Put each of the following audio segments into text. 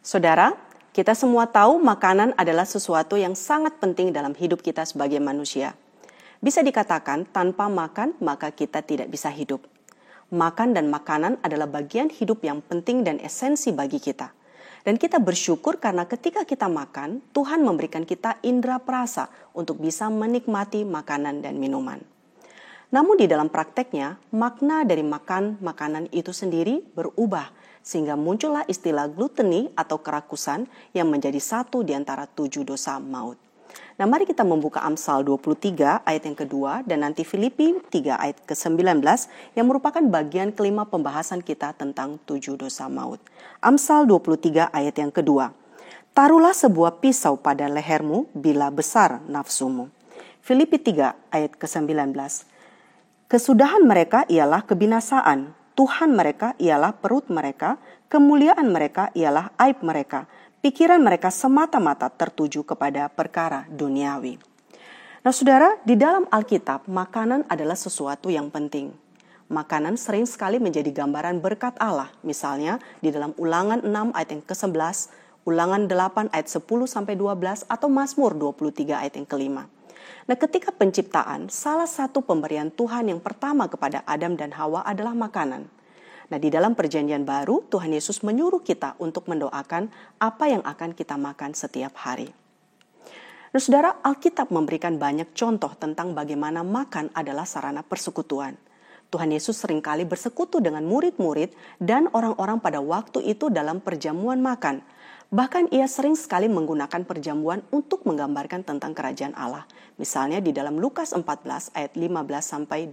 Saudara, kita semua tahu makanan adalah sesuatu yang sangat penting dalam hidup kita sebagai manusia. Bisa dikatakan tanpa makan maka kita tidak bisa hidup. Makan dan makanan adalah bagian hidup yang penting dan esensi bagi kita. Dan kita bersyukur karena ketika kita makan, Tuhan memberikan kita indera perasa untuk bisa menikmati makanan dan minuman. Namun di dalam prakteknya, makna dari makan makanan itu sendiri berubah, sehingga muncullah istilah gluteni atau kerakusan yang menjadi satu di antara 7 dosa maut. Nah, mari kita membuka Amsal 23 ayat yang kedua dan nanti Filipi 3 ayat ke-19 yang merupakan bagian kelima pembahasan kita tentang 7 dosa maut. Amsal 23 ayat yang kedua. Taruhlah sebuah pisau pada lehermu bila besar nafsumu. Filipi 3 ayat ke-19. Kesudahan mereka ialah kebinasaan, Tuhan mereka ialah perut mereka, kemuliaan mereka ialah aib mereka. Pikiran mereka semata-mata tertuju kepada perkara duniawi. Nah saudara, di dalam Alkitab, makanan adalah sesuatu yang penting. Makanan sering sekali menjadi gambaran berkat Allah. Misalnya di dalam Ulangan 6 ayat yang ke-11, Ulangan 8 ayat 10-12, atau Mazmur 23 ayat yang kelima. Nah ketika penciptaan, salah satu pemberian Tuhan yang pertama kepada Adam dan Hawa adalah makanan. Nah di dalam perjanjian baru, Tuhan Yesus menyuruh kita untuk mendoakan apa yang akan kita makan setiap hari. Nah saudara, Alkitab memberikan banyak contoh tentang bagaimana makan adalah sarana persekutuan. Tuhan Yesus seringkali bersekutu dengan murid-murid dan orang-orang pada waktu itu dalam perjamuan makan. Bahkan ia sering sekali menggunakan perjamuan untuk menggambarkan tentang kerajaan Allah. Misalnya di dalam Lukas 14 ayat 15-24.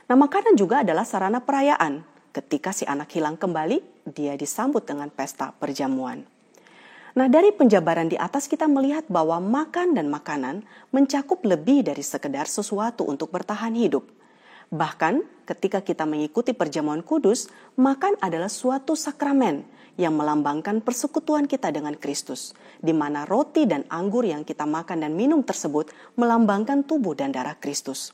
Nah, makanan juga adalah sarana perayaan. Ketika si anak hilang kembali, dia disambut dengan pesta perjamuan. Nah, dari penjabaran di atas kita melihat bahwa makan dan makanan mencakup lebih dari sekedar sesuatu untuk bertahan hidup. Bahkan, ketika kita mengikuti perjamuan kudus, makan adalah suatu sakramen yang melambangkan persekutuan kita dengan Kristus, di mana roti dan anggur yang kita makan dan minum tersebut melambangkan tubuh dan darah Kristus.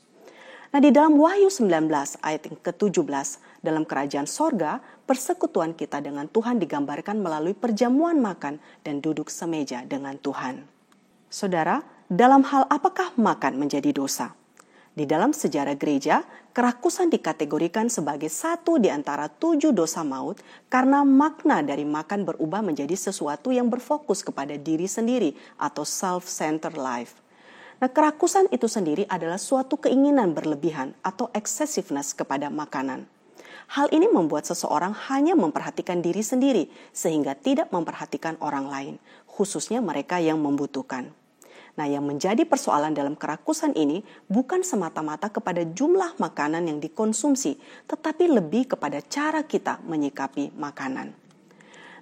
Nah di dalam Wahyu 19 ayat yang ke-17, dalam kerajaan sorga, persekutuan kita dengan Tuhan digambarkan melalui perjamuan makan dan duduk semeja dengan Tuhan. Saudara, dalam hal apakah makan menjadi dosa? Di dalam sejarah gereja, kerakusan dikategorikan sebagai satu di antara 7 dosa maut karena makna dari makan berubah menjadi sesuatu yang berfokus kepada diri sendiri atau self-centered life. Nah, kerakusan itu sendiri adalah suatu keinginan berlebihan atau excessiveness kepada makanan. Hal ini membuat seseorang hanya memperhatikan diri sendiri sehingga tidak memperhatikan orang lain, khususnya mereka yang membutuhkan. Nah, yang menjadi persoalan dalam kerakusan ini bukan semata-mata kepada jumlah makanan yang dikonsumsi, tetapi lebih kepada cara kita menyikapi makanan.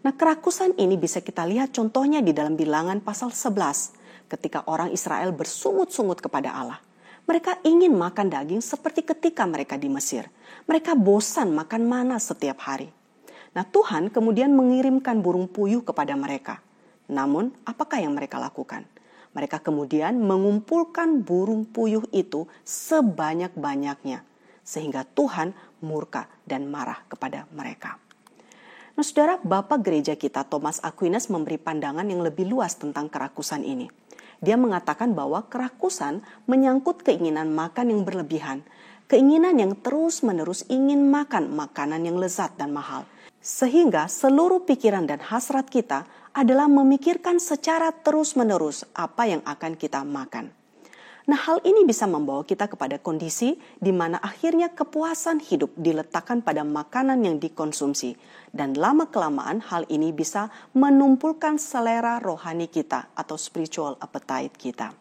Nah, kerakusan ini bisa kita lihat contohnya di dalam Bilangan pasal 11. Ketika orang Israel bersungut-sungut kepada Allah. Mereka ingin makan daging seperti ketika mereka di Mesir. Mereka bosan makan mana setiap hari. Nah Tuhan kemudian mengirimkan burung puyuh kepada mereka. Namun apakah yang mereka lakukan? Mereka kemudian mengumpulkan burung puyuh itu sebanyak-banyaknya. Sehingga Tuhan murka dan marah kepada mereka. Nah saudara, Bapak Gereja kita Thomas Aquinas memberi pandangan yang lebih luas tentang kerakusan ini. Dia mengatakan bahwa kerakusan menyangkut keinginan makan yang berlebihan. Keinginan yang terus-menerus ingin makan makanan yang lezat dan mahal. Sehingga seluruh pikiran dan hasrat kita adalah memikirkan secara terus-menerus apa yang akan kita makan. Nah hal ini bisa membawa kita kepada kondisi di mana akhirnya kepuasan hidup diletakkan pada makanan yang dikonsumsi. Dan lama-kelamaan hal ini bisa menumpulkan selera rohani kita atau spiritual appetite kita.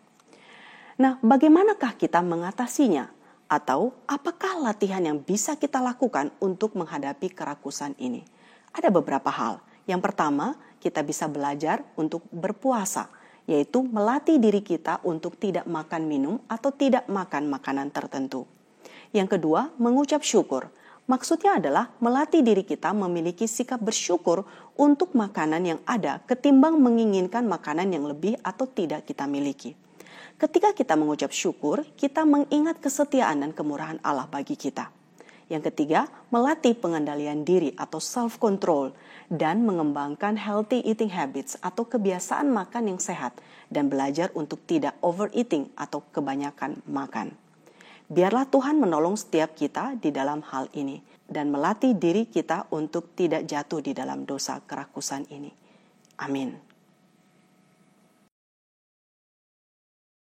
Nah bagaimanakah kita mengatasinya? Atau apakah latihan yang bisa kita lakukan untuk menghadapi kerakusan ini? Ada beberapa hal. Yang pertama, kita bisa belajar untuk berpuasa. Yaitu melatih diri kita untuk tidak makan minum atau tidak makan makanan tertentu. Yang kedua, mengucap syukur. Maksudnya adalah melatih diri kita memiliki sikap bersyukur untuk makanan yang ada ketimbang menginginkan makanan yang lebih atau tidak kita miliki. Ketika kita mengucap syukur, kita mengingat kesetiaan dan kemurahan Allah bagi kita. Yang ketiga, melatih pengendalian diri atau self-control dan mengembangkan healthy eating habits atau kebiasaan makan yang sehat dan belajar untuk tidak overeating atau kebanyakan makan. Biarlah Tuhan menolong setiap kita di dalam hal ini dan melatih diri kita untuk tidak jatuh di dalam dosa kerakusan ini. Amin.